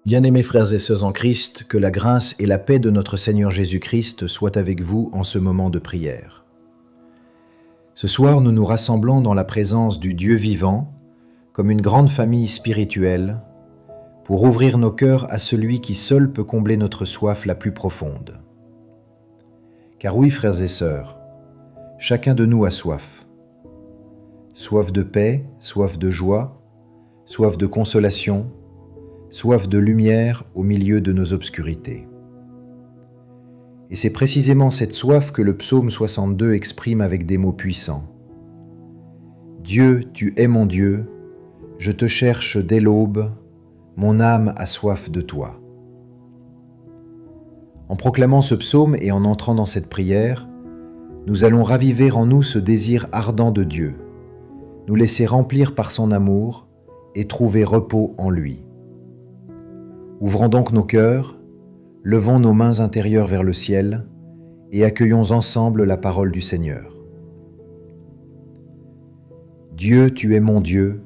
Bien-aimés frères et sœurs en Christ, que la grâce et la paix de notre Seigneur Jésus-Christ soient avec vous en ce moment de prière. Ce soir, nous nous rassemblons dans la présence du Dieu vivant, comme une grande famille spirituelle, pour ouvrir nos cœurs à celui qui seul peut combler notre soif la plus profonde. Car oui, frères et sœurs, chacun de nous a soif. Soif de paix, soif de joie, soif de consolation, soif de lumière au milieu de nos obscurités. Et c'est précisément cette soif que le psaume 62 exprime avec des mots puissants. Dieu, tu es mon Dieu, je te cherche dès l'aube, mon âme a soif de toi. En proclamant ce psaume et en entrant dans cette prière, nous allons raviver en nous ce désir ardent de Dieu, nous laisser remplir par son amour et trouver repos en lui. Ouvrons donc nos cœurs, levons nos mains intérieures vers le ciel et accueillons ensemble la parole du Seigneur. Dieu, tu es mon Dieu,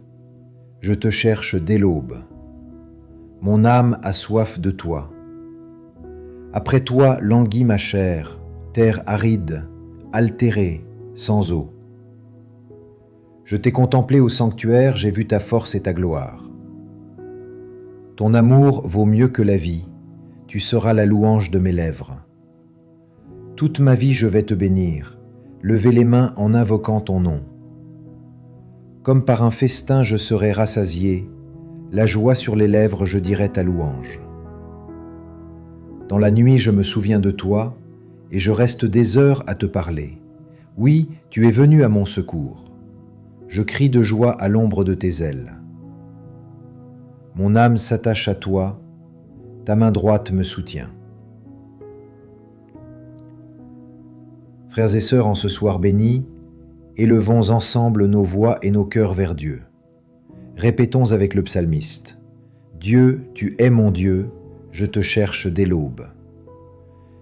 je te cherche dès l'aube. Mon âme a soif de toi. Après toi languit ma chair, terre aride, altérée, sans eau. Je t'ai contemplé au sanctuaire, j'ai vu ta force et ta gloire. Ton amour vaut mieux que la vie, tu seras la louange de mes lèvres. Toute ma vie je vais te bénir, lever les mains en invoquant ton nom. Comme par un festin je serai rassasié, la joie sur les lèvres je dirai ta louange. Dans la nuit je me souviens de toi, et je reste des heures à te parler. Oui, tu es venu à mon secours. Je crie de joie à l'ombre de tes ailes. Mon âme s'attache à toi, ta main droite me soutient. Frères et sœurs, en ce soir béni, élevons ensemble nos voix et nos cœurs vers Dieu. Répétons avec le psalmiste : Dieu, tu es mon Dieu, je te cherche dès l'aube.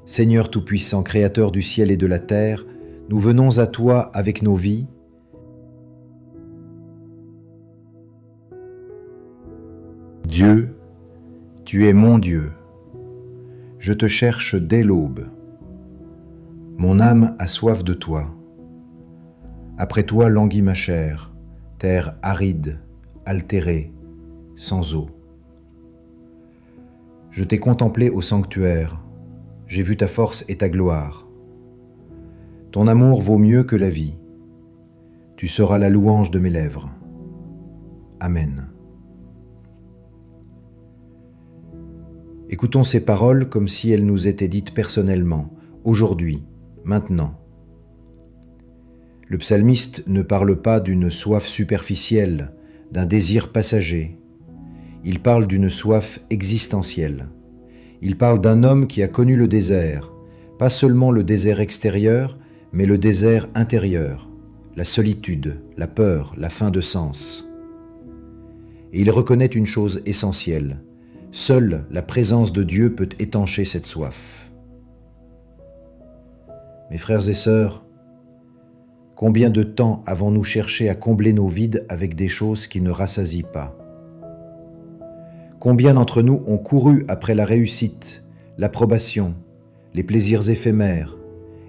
Seigneur Tout-Puissant, Créateur du ciel et de la terre, nous venons à toi avec nos vies. Dieu, tu es mon Dieu, je te cherche dès l'aube. Mon âme a soif de toi. Après toi languit ma chair, terre aride, altérée, sans eau. Je t'ai contemplé au sanctuaire, j'ai vu ta force et ta gloire. Ton amour vaut mieux que la vie. Tu seras la louange de mes lèvres. Amen. Écoutons ces paroles comme si elles nous étaient dites personnellement, aujourd'hui, maintenant. Le psalmiste ne parle pas d'une soif superficielle, d'un désir passager. Il parle d'une soif existentielle. Il parle d'un homme qui a connu le désert, pas seulement le désert extérieur, mais le désert intérieur, la solitude, la peur, la faim de sens. Et il reconnaît une chose essentielle. Seule la présence de Dieu peut étancher cette soif. Mes frères et sœurs, combien de temps avons-nous cherché à combler nos vides avec des choses qui ne rassasient pas ? Combien d'entre nous ont couru après la réussite, l'approbation, les plaisirs éphémères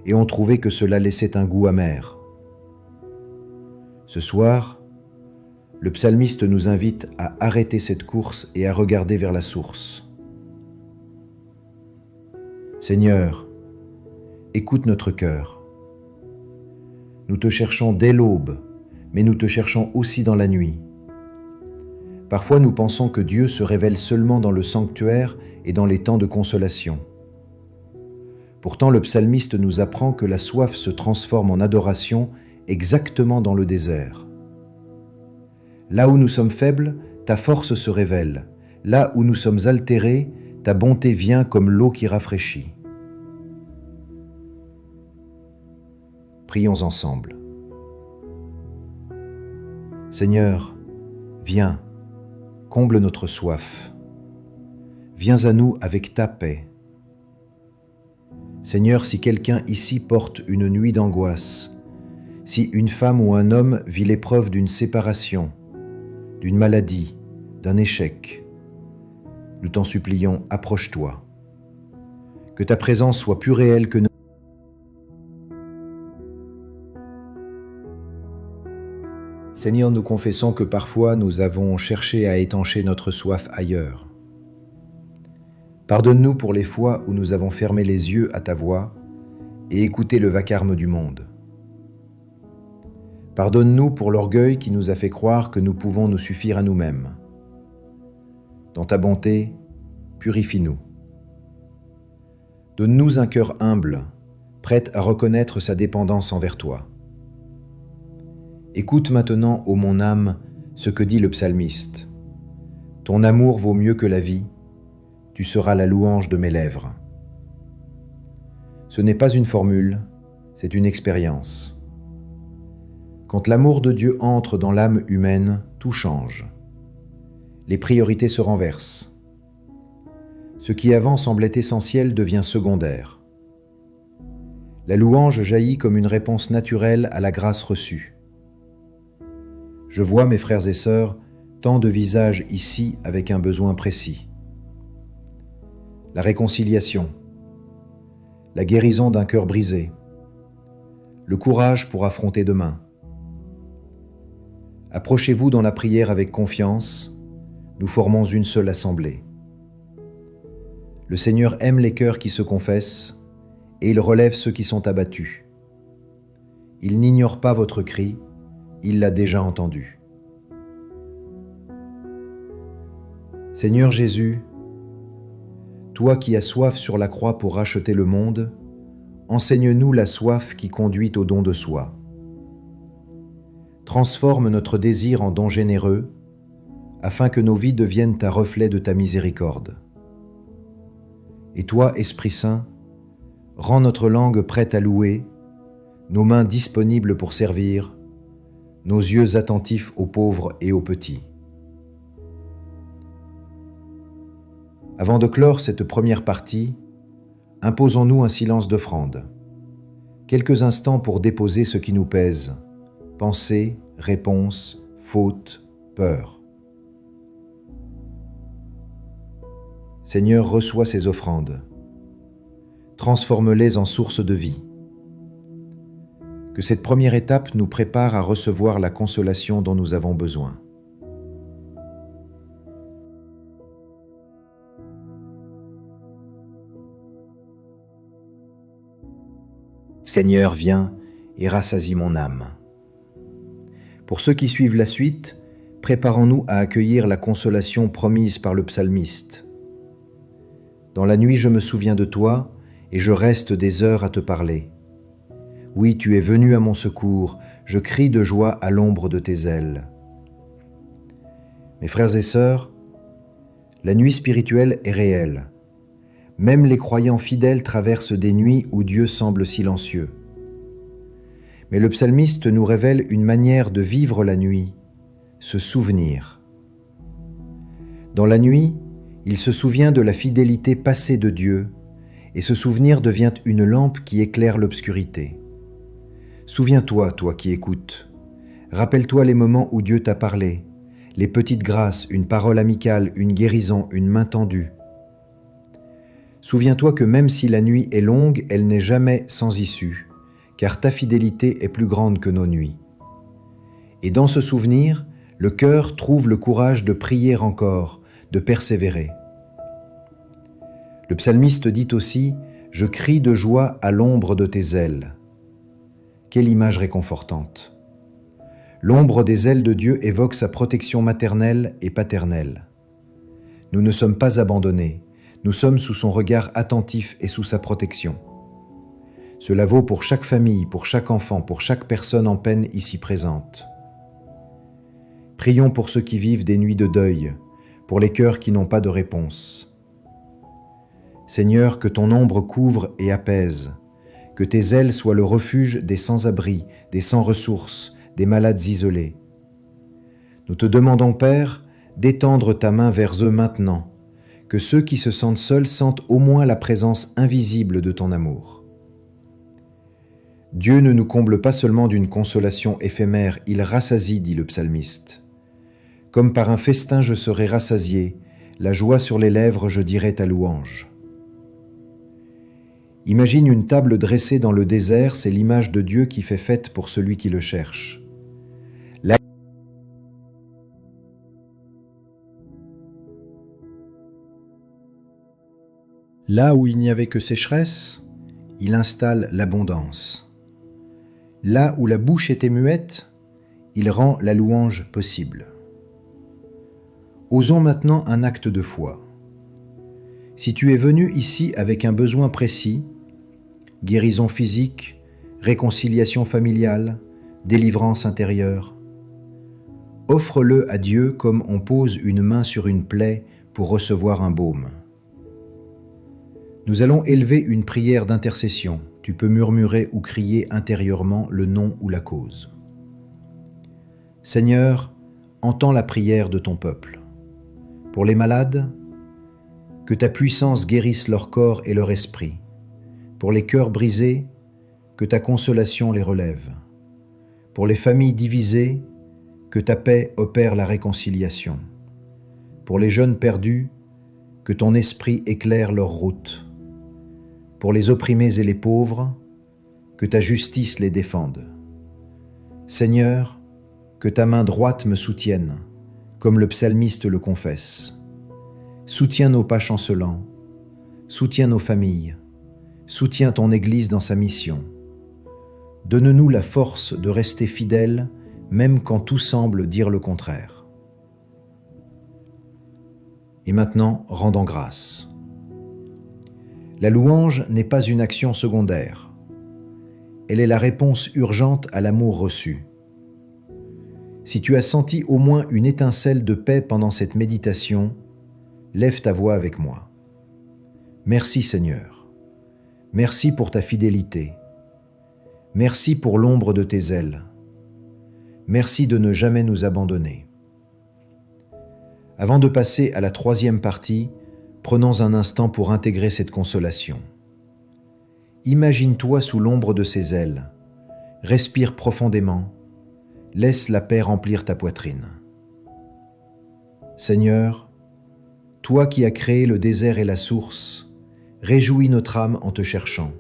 et ont trouvé que cela laissait un goût amer ? Ce soir, le psalmiste nous invite à arrêter cette course et à regarder vers la source. Seigneur, écoute notre cœur. Nous te cherchons dès l'aube, mais nous te cherchons aussi dans la nuit. Parfois nous pensons que Dieu se révèle seulement dans le sanctuaire et dans les temps de consolation. Pourtant le psalmiste nous apprend que la soif se transforme en adoration exactement dans le désert. Là où nous sommes faibles, ta force se révèle. Là où nous sommes altérés, ta bonté vient comme l'eau qui rafraîchit. Prions ensemble. Seigneur, viens, comble notre soif. Viens à nous avec ta paix. Seigneur, si quelqu'un ici porte une nuit d'angoisse, si une femme ou un homme vit l'épreuve d'une séparation, d'une maladie, d'un échec, Nous t'en supplions, approche-toi. Que ta présence soit plus réelle que nous. Seigneur, nous confessons que parfois nous avons cherché à étancher notre soif ailleurs. Pardonne-nous pour les fois où nous avons fermé les yeux à ta voix et écouté le vacarme du monde. Pardonne-nous pour l'orgueil qui nous a fait croire que nous pouvons nous suffire à nous-mêmes. Dans ta bonté, purifie-nous. Donne-nous un cœur humble, prêt à reconnaître sa dépendance envers toi. Écoute maintenant, ô mon âme, ce que dit le psalmiste. Ton amour vaut mieux que la vie, tu seras la louange de mes lèvres. Ce n'est pas une formule, c'est une expérience. Quand l'amour de Dieu entre dans l'âme humaine, tout change. Les priorités se renversent. Ce qui avant semblait essentiel devient secondaire. La louange jaillit comme une réponse naturelle à la grâce reçue. Je vois, mes frères et sœurs, tant de visages ici avec un besoin précis. La réconciliation, la guérison d'un cœur brisé, le courage pour affronter demain. Approchez-vous dans la prière avec confiance, nous formons une seule assemblée. Le Seigneur aime les cœurs qui se confessent et il relève ceux qui sont abattus. Il n'ignore pas votre cri, il l'a déjà entendu. Seigneur Jésus, toi qui as soif sur la croix pour racheter le monde, enseigne-nous la soif qui conduit au don de soi. Transforme notre désir en don généreux, afin que nos vies deviennent un reflet de ta miséricorde. Et toi, Esprit Saint, rends notre langue prête à louer, nos mains disponibles pour servir, nos yeux attentifs aux pauvres et aux petits. Avant de clore cette première partie, imposons-nous un silence d'offrande. Quelques instants pour déposer ce qui nous pèse, pensées, réponses, fautes, peurs. Seigneur, reçois ces offrandes. Transforme-les en source de vie. Que cette première étape nous prépare à recevoir la consolation dont nous avons besoin. Seigneur, viens et rassasie mon âme. Pour ceux qui suivent la suite, préparons-nous à accueillir la consolation promise par le psalmiste. Dans la nuit, je me souviens de toi et je reste des heures à te parler. Oui, tu es venu à mon secours, je crie de joie à l'ombre de tes ailes. Mes frères et sœurs, la nuit spirituelle est réelle. Même les croyants fidèles traversent des nuits où Dieu semble silencieux. Mais le psalmiste nous révèle une manière de vivre la nuit, se souvenir. Dans la nuit, il se souvient de la fidélité passée de Dieu, et ce souvenir devient une lampe qui éclaire l'obscurité. Souviens-toi, toi qui écoutes. Rappelle-toi les moments où Dieu t'a parlé, les petites grâces, une parole amicale, une guérison, une main tendue. Souviens-toi que même si la nuit est longue, elle n'est jamais sans issue, car ta fidélité est plus grande que nos nuits. Et dans ce souvenir, le cœur trouve le courage de prier encore, de persévérer. Le psalmiste dit aussi « Je crie de joie à l'ombre de tes ailes ». Quelle image réconfortante! L'ombre des ailes de Dieu évoque sa protection maternelle et paternelle. Nous ne sommes pas abandonnés, nous sommes sous son regard attentif et sous sa protection. Cela vaut pour chaque famille, pour chaque enfant, pour chaque personne en peine ici présente. Prions pour ceux qui vivent des nuits de deuil, pour les cœurs qui n'ont pas de réponse. Seigneur, que ton ombre couvre et apaise, que tes ailes soient le refuge des sans-abri, des sans-ressources, des malades isolés. Nous te demandons, Père, d'étendre ta main vers eux maintenant, que ceux qui se sentent seuls sentent au moins la présence invisible de ton amour. Dieu ne nous comble pas seulement d'une consolation éphémère, il rassasie, dit le psalmiste. Comme par un festin je serai rassasié, la joie sur les lèvres, je dirai ta louange. Imagine une table dressée dans le désert, c'est l'image de Dieu qui fait fête pour celui qui le cherche. Là où il n'y avait que sécheresse, il installe l'abondance. Là où la bouche était muette, il rend la louange possible. Osons maintenant un acte de foi. Si tu es venu ici avec un besoin précis, guérison physique, réconciliation familiale, délivrance intérieure, offre-le à Dieu comme on pose une main sur une plaie pour recevoir un baume. Nous allons élever une prière d'intercession. Tu peux murmurer ou crier intérieurement le nom ou la cause. Seigneur, entends la prière de ton peuple. Pour les malades, que ta puissance guérisse leur corps et leur esprit. Pour les cœurs brisés, que ta consolation les relève. Pour les familles divisées, que ta paix opère la réconciliation. Pour les jeunes perdus, que ton esprit éclaire leur route. Pour les opprimés et les pauvres, que ta justice les défende. Seigneur, que ta main droite me soutienne, comme le psalmiste le confesse. Soutiens nos pas chancelants, soutiens nos familles, soutiens ton Église dans sa mission. Donne-nous la force de rester fidèles, même quand tout semble dire le contraire. Et maintenant, rendons grâce. La louange n'est pas une action secondaire. Elle est la réponse urgente à l'amour reçu. Si tu as senti au moins une étincelle de paix pendant cette méditation, lève ta voix avec moi. Merci Seigneur. Merci pour ta fidélité. Merci pour l'ombre de tes ailes. Merci de ne jamais nous abandonner. Avant de passer à la troisième partie, prenons un instant pour intégrer cette consolation. Imagine-toi sous l'ombre de ses ailes. Respire profondément. Laisse la paix remplir ta poitrine. Seigneur, toi qui as créé le désert et la source, réjouis notre âme en te cherchant.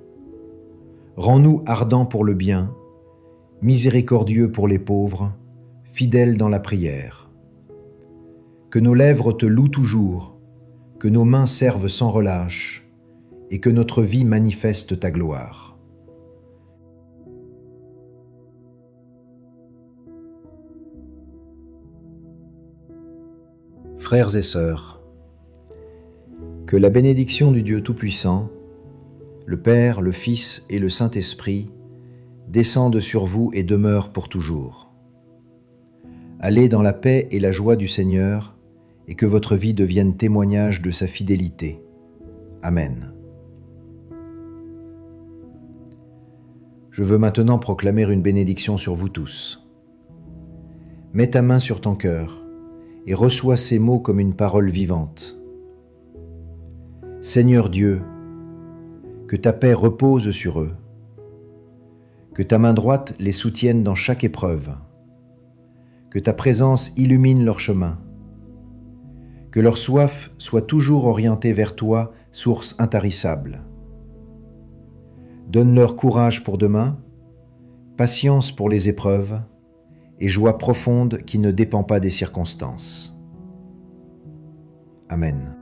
Rends-nous ardents pour le bien, miséricordieux pour les pauvres, fidèles dans la prière. Que nos lèvres te louent toujours, que nos mains servent sans relâche et que notre vie manifeste ta gloire. Frères et sœurs, que la bénédiction du Dieu Tout-Puissant, le Père, le Fils et le Saint-Esprit descendent sur vous et demeurent pour toujours. Allez dans la paix et la joie du Seigneur, et que votre vie devienne témoignage de sa fidélité. Amen. Je veux maintenant proclamer une bénédiction sur vous tous. Mets ta main sur ton cœur et reçois ces mots comme une parole vivante. Seigneur Dieu, que ta paix repose sur eux, que ta main droite les soutienne dans chaque épreuve, que ta présence illumine leur chemin, que leur soif soit toujours orientée vers toi, source intarissable. Donne-leur courage pour demain, patience pour les épreuves et joie profonde qui ne dépend pas des circonstances. Amen.